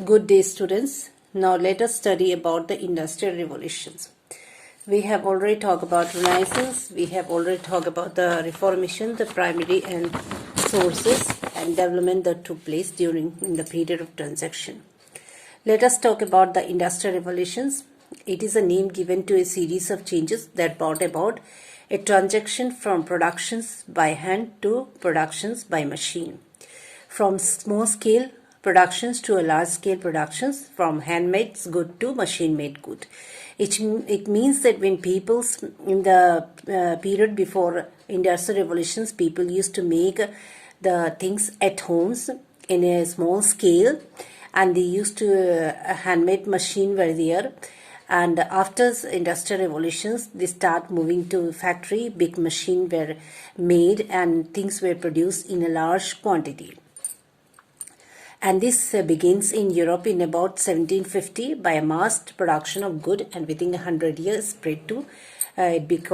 Good day, students. Now let us study about the industrial revolutions. We have already talked about Renaissance. We have already talked about the Reformation, the primary and sources and development that took place during in the period of transition. Let us talk about the industrial revolutions. It is a name given to a series of changes that brought about a transition from productions by hand to productions by machine, from small scale productions to a large scale productions, from handmade good to machine made good. It means that when people's in the period before industrial revolutions, people used to make the things at homes in a small scale, and they used to a handmade machine were there. And after industrial revolutions, they start moving to factory. Big machine were made and things were produced in a large quantity. And this begins in Europe in about 1750 by a massed production of good, and within 100 years spread to different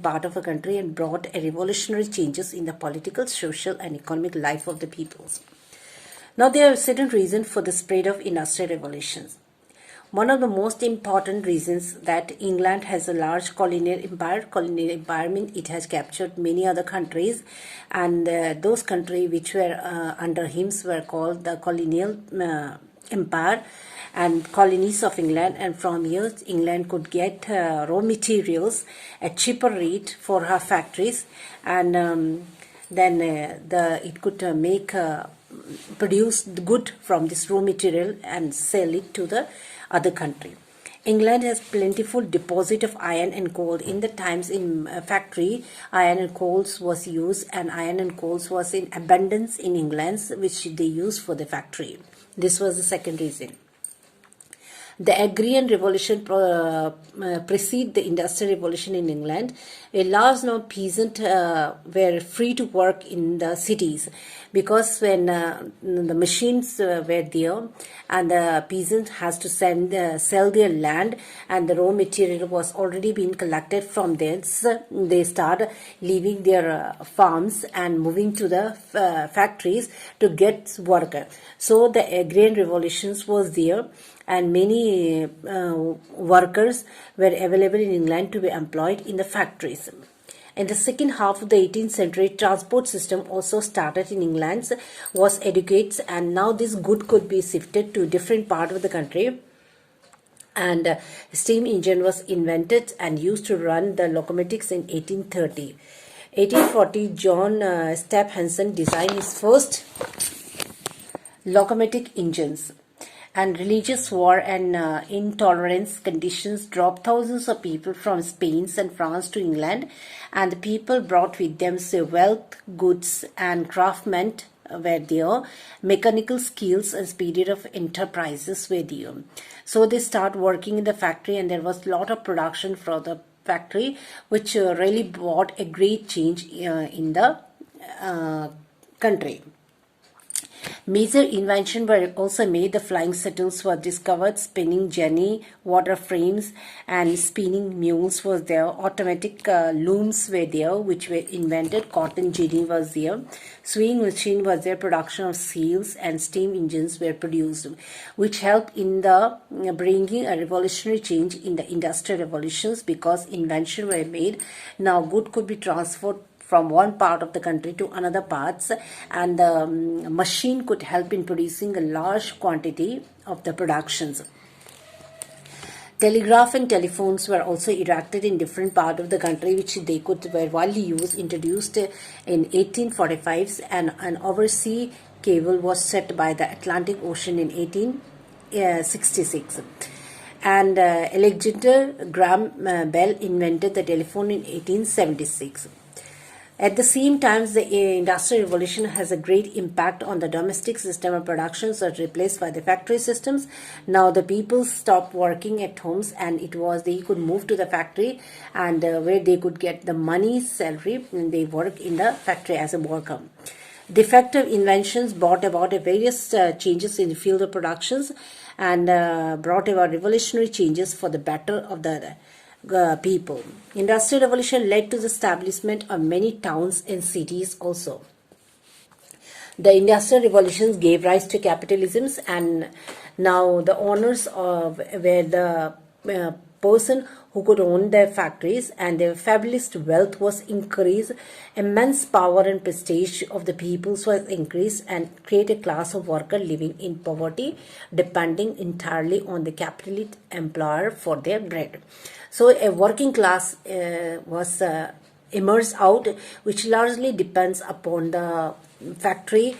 part of a country and brought a revolutionary changes in the political, social and economic life of the peoples. Now there are certain reasons for the spread of industrial revolutions. One of the most important reasons that England has a large colonial empire. Colonial empire means it has captured many other countries, and those countries which were under him were called the colonial empire and colonies of England. And from here England could get raw materials at cheaper rate for her factories, and then it could produce the good from this raw material and sell it to the other country. England has plentiful deposit of iron and coal. In the times in factory, iron and coals was used, and iron and coals was in abundance in England, which they used for the factory. This was the second reason. The agrarian revolution preceded the industrial revolution in England. A large number of peasants were free to work in the cities, because when the machines were there and the peasant has to sell their land, and the raw material was already being collected from thence, they start leaving their farms and moving to the factories to get worker. So the agrarian revolutions was there, and many workers were available in England to be employed in the factories. In the second half of the 18th century, transport system also started in England, was educated, and now this good could be shifted to different part of the country. And steam engine was invented and used to run the locomotives in 1830. 1840, John Stephenson designed his first locomotive engines. And religious war and intolerance conditions dropped thousands of people from Spain and France to England, and the people brought with them wealth, goods, and craftsmen were there. Mechanical skills and spirit of enterprises were there. So they start working in the factory, and there was a lot of production from the factory, which really brought a great change in the country. Major inventions were also made. The flying shuttles were discovered, spinning jenny, water frames, and spinning mules was there. Automatic looms were there, which were invented. Cotton ginny was there. Sewing machine was there. Production of seals and steam engines were produced, which helped in the bringing a revolutionary change in the industrial revolutions, because inventions were made. Now good could be transferred from one part of the country to another parts, and the machine could help in producing a large quantity of the productions. Telegraph and telephones were also erected in different parts of the country, which they were widely used, introduced in 1845, and an oversea cable was set by the Atlantic Ocean in 1866. And Alexander Graham Bell invented the telephone in 1876. At the same time, the industrial revolution has a great impact on the domestic system of production, so replaced by the factory systems. Now the people stopped working at homes, and they could move to the factory, and where they could get the money, salary, and they work in the factory as a worker. Defective inventions brought about various changes in the field of productions, and brought about revolutionary changes for the better of the people. Industrial revolution led to the establishment of many towns and cities also. The Industrial Revolutions gave rise to capitalisms, and now the owners of were the person who could own their factories, and their fabulous wealth was increased. Immense power and prestige of the peoples was increased, and create a class of worker living in poverty, depending entirely on the capitalist employer for their bread. So a working class was emerged out, which largely depends upon the factory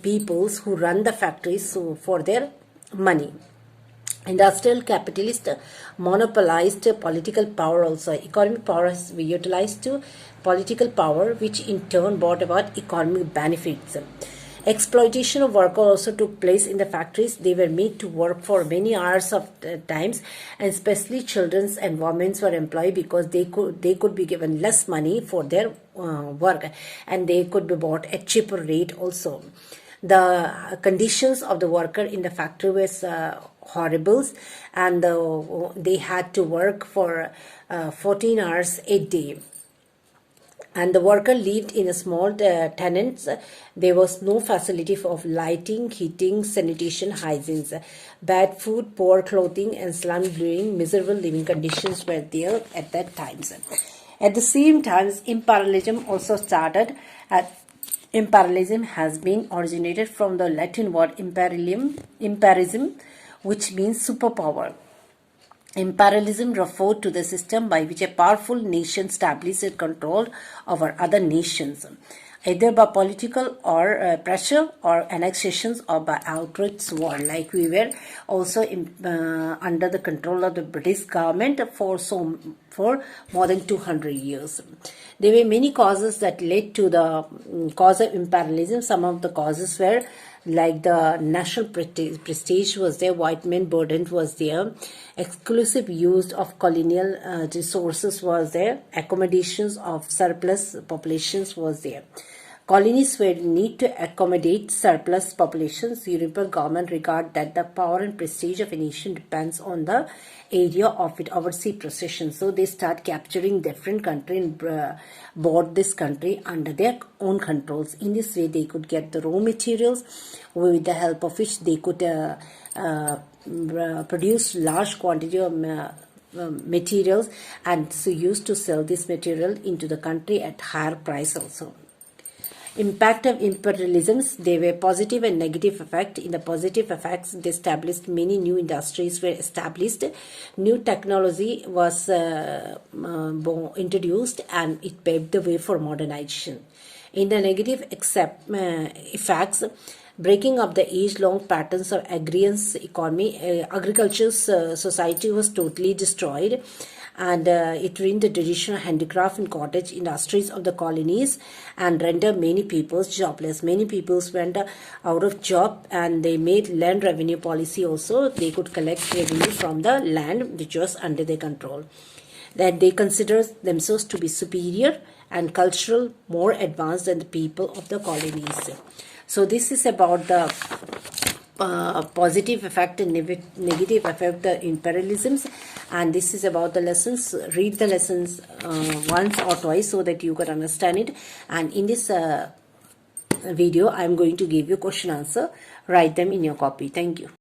peoples who run the factories so for their money. Industrial capitalist monopolized political power also. Economic power has been utilized to political power, which in turn brought about economic benefits. Exploitation of workers also took place in the factories. They were made to work for many hours of times, and especially children and women were employed because they could be given less money for their work, and they could be bought at cheaper rate also. The conditions of the worker in the factory was horrible, and they had to work for 14 hours a day. And the worker lived in a small tenants. There was no facility of lighting, heating, sanitation, hygiene. Bad food, poor clothing, and slummed living, miserable living conditions were there at that time. At the same time, imperialism also started. Imperialism has been originated from the Latin word imperialism, which means superpower. Imperialism referred to the system by which a powerful nation established control over other nations, either by political or pressure or annexations, or by outright war. Like we were also under the control of the British government for more than 200 years. There were many causes that led to the cause of imperialism. Some of the causes were like the national prestige was there, white men burden was there, exclusive use of colonial resources was there, accommodations of surplus populations was there. Colonies were need to accommodate surplus populations. European government regard that the power and prestige of a nation depends on the area of its overseas possession. So they start capturing different country and bought this country under their own controls. In this way, they could get the raw materials, with the help of which they could produce large quantity of materials, and so used to sell this material into the country at higher price also. Impact of imperialisms, there were positive and negative effect. In the positive effects, they established many new industries were established, new technology was introduced, and it paved the way for modernization. In the negative effects, breaking up the age-long patterns of agrarian economy, agriculture's society was totally destroyed, and it ruined the traditional handicraft and cottage industries of the colonies and rendered many people jobless. Many people went out of job, and they made land revenue policy also. They could collect revenue from the land which was under their control. That they consider themselves to be superior and cultural more advanced than the people of the colonies. So this is about the positive effect and negative effect of imperialisms, and this is about the lessons. Read the lessons once or twice so that you can understand it, and in this video I am going to give you question answer. Write them in your copy. Thank you.